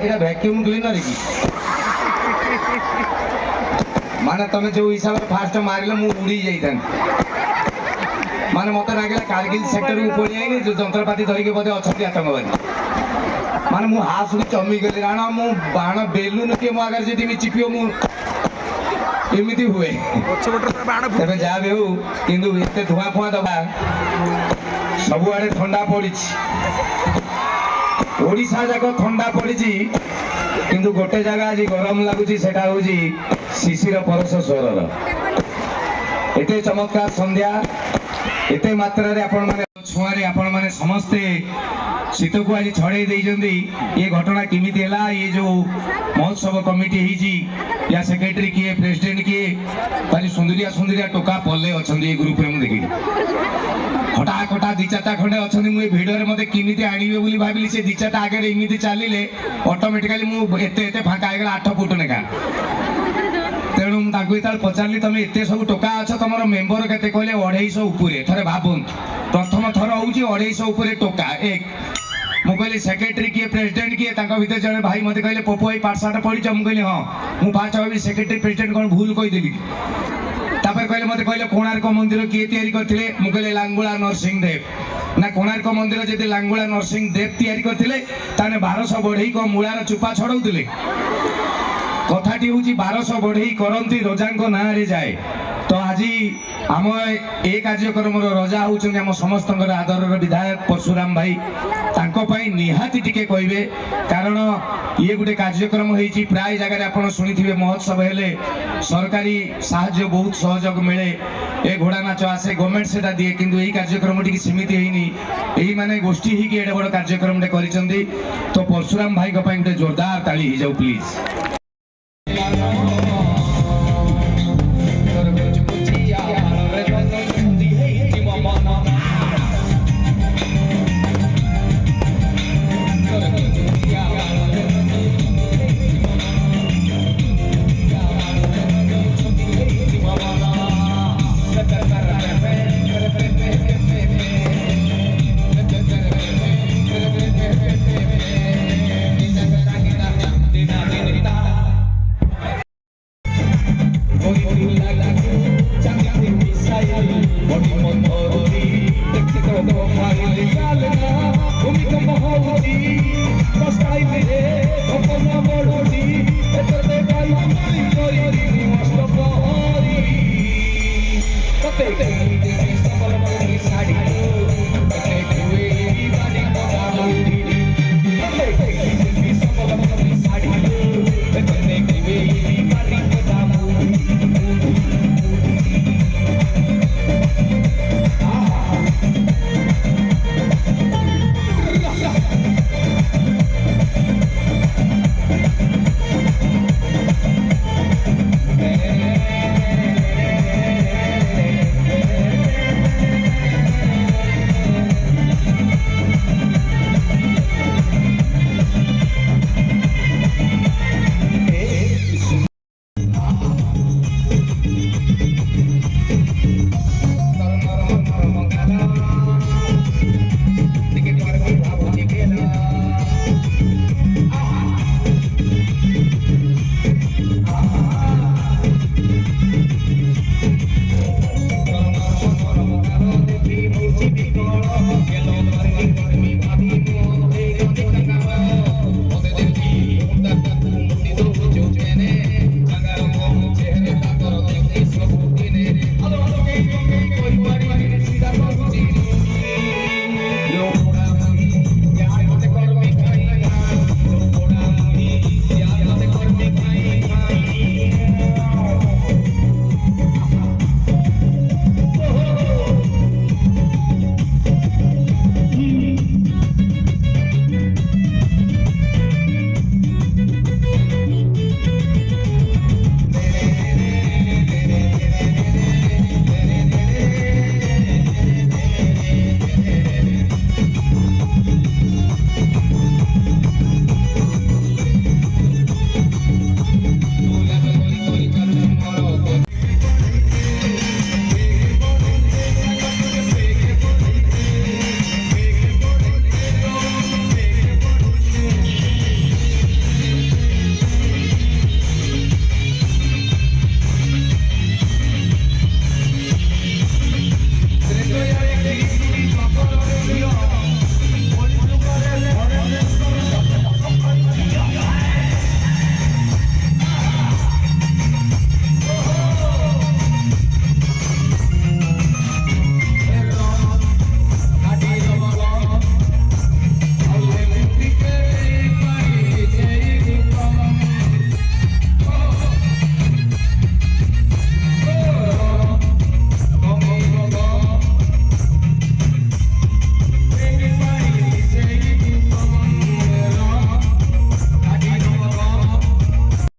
এটা vacuum cleaner কি মানে তুমি যে হিসাবে ফার্স্ট মারিলে মু উড়ি যাইতাম মানে মতো লাগিলা কার্গিল সেক্টর উপরে যাইনি যে যন্ত্রপাতি ধরিকি বোধে অଛନ୍ତି আতঙ্কবাদী মানে মু হাসুকি চমি গଲି କାରଣ ମୁଁ ବାଣ ବେଲୁନ କିଏ ମୋ ଆଗରେ ଯଦି ଚିପିବ ମୁଁ ଏମିତି ହୁଏ ତେବେ ଯାହା ବି ହଉ କିନ୍ତୁ ଏତେ ଧୂଆଁ ଫୁଆଁ ଦବା ସବୁଆଡେ ଥଣ୍ଡା ପଡିଛି ଓଡ଼ିଶା ଯାକ ଥଣ୍ଡା ପଡିଛି କିନ୍ତୁ ଗୋଟେ ଜାଗା ଆଜି ଗରମ ଲାଗୁଛି ସେଟା ହଉଛି ଶିଶିର ପରଶ ସ୍ୱରର ଏତେ ଚମତ୍କାର ସନ୍ଧ୍ୟା ଏତେ ମାତ୍ରାରେ ଆପଣମାନେ ଛୁଆରେ ଆପଣମାନେ ସମସ୍ତେ ଶୀତକୁ ଆଜି ଛଡ଼େଇ ଦେଇଛନ୍ତି ଏ ଘଟଣା କେମିତି ହେଲା ଏ ଯୋଉ ମହୋତ୍ସବ କମିଟି ହେଇଛି ୟା ସେକ୍ରେଟାରୀ କିଏ ପ୍ରେସିଡେଣ୍ଟ କିଏ ଭାରି ସୁନ୍ଦରିଆ ସୁନ୍ଦରିଆ ଟୋକା ପଲେ ଅଛନ୍ତି ଏ ଗ୍ରୁପରେ ମୁଁ ଦେଖିଲି ହଟା କଟା ଦି ଚାରିଟା ଖଣ୍ଡେ ଅଛନ୍ତି ମୁଁ ଏ ଭିଡିଓରେ ମତେ କେମିତି ଆଣିବେ ବୋଲି ଭାବିଲି ସେ ଦି ଚାରିଟା ଆଗରେ ଏମିତି ଚାଲିଲେ ଅଟୋମେଟିକାଲି ମୁଁ ଏତେ ଫାଙ୍କା ହେଇଗଲା 8 ଫୁଟ ଲେଖା ତେଣୁ ମୁଁ ତାଙ୍କୁ ଯେତେବେଳେ ପଚାରିଲି ତମେ ଏତେ ସବୁ ଟୋକା ଅଛ ତମର ମେମ୍ବର କେତେ କହିଲେ 250 ଉପରେ ଥରେ ଭାବନ୍ତୁ ପ୍ରଥମ ଥର ହଉଛି 250 ଉପରେ ଟୋକା ଏକ ମୁଁ କହିଲି ସେକ୍ରେଟାରୀ କିଏ ପ୍ରେସିଡେଣ୍ଟ କିଏ ତାଙ୍କ ଭିତରେ ଜଣେ ଭାଇ ମତେ କହିଲେ ପପୁ ଭାଇ ପାଠଶାଠ ପଢିଛ ମୁଁ କହିଲି ହଁ ମୁଁ ଫାଷ୍ଟ ଭାବିଲି ସେକ୍ରେଟାରୀ ପ୍ରେସିଡେଣ୍ଟ କ'ଣ ଭୁଲ କହିଦେଲି ତାପରେ କହିଲେ ମତେ କହିଲେ କୋଣାର୍କ ମନ୍ଦିର କିଏ ତିଆରି କରିଥିଲେ ମୁଁ କହିଲି ଲାଙ୍ଗୁଳା ନରସିଂହ ଦେବ ନା କୋଣାର୍କ ମନ୍ଦିର ଯଦି ଲାଙ୍ଗୁଳା ନରସିଂହ ଦେବ ତିଆରି କରିଥିଲେ ତାହେଲେ 1200 ବଢେଇ କ'ଣ ମୂଳାର ଚୁପା ଛଡଉଥିଲେ କଥାଟି ହଉଛି 1200 ବଢେଇ କରନ୍ତି ରଜାଙ୍କ ନାଁରେ ଯାଏ ତ ଆଜି ଆମ ଏ କାର୍ଯ୍ୟକ୍ରମର ରଜା ହଉଛନ୍ତି ଆମ ସମସ୍ତଙ୍କର ଆଦରର ବିଧାୟକ ପରଶୁରାମ ଭାଇ ତାଙ୍କ ପାଇଁ ନିହାତି ଟିକେ କହିବେ କାରଣ ଇଏ ଗୋଟେ କାର୍ଯ୍ୟକ୍ରମ ହେଇଛି ପ୍ରାୟ ଜାଗାରେ ଆପଣ ଶୁଣିଥିବେ ମହୋତ୍ସବ ହେଲେ ସରକାରୀ ସାହାଯ୍ୟ ବହୁତ ସହଯୋଗ ମିଳେ ଏ ଘୋଡ଼ା ନାଚ ଆସେ ଗଭର୍ଣ୍ଣମେଣ୍ଟ ସେଟା ଦିଏ କିନ୍ତୁ ଏଇ କାର୍ଯ୍ୟକ୍ରମ ଟିକେ ସେମିତି ହେଇନି ଏଇମାନେ ଗୋଷ୍ଠୀ ହେଇକି ଏଡ଼େ ବଡ଼ କାର୍ଯ୍ୟକ୍ରମଟେ କରିଛନ୍ତି ତ ପରଶୁରାମ ଭାଇଙ୍କ ପାଇଁ ଗୋଟେ ଜୋରଦାର ତାଳି ହେଇଯାଉ ପ୍ଲିଜ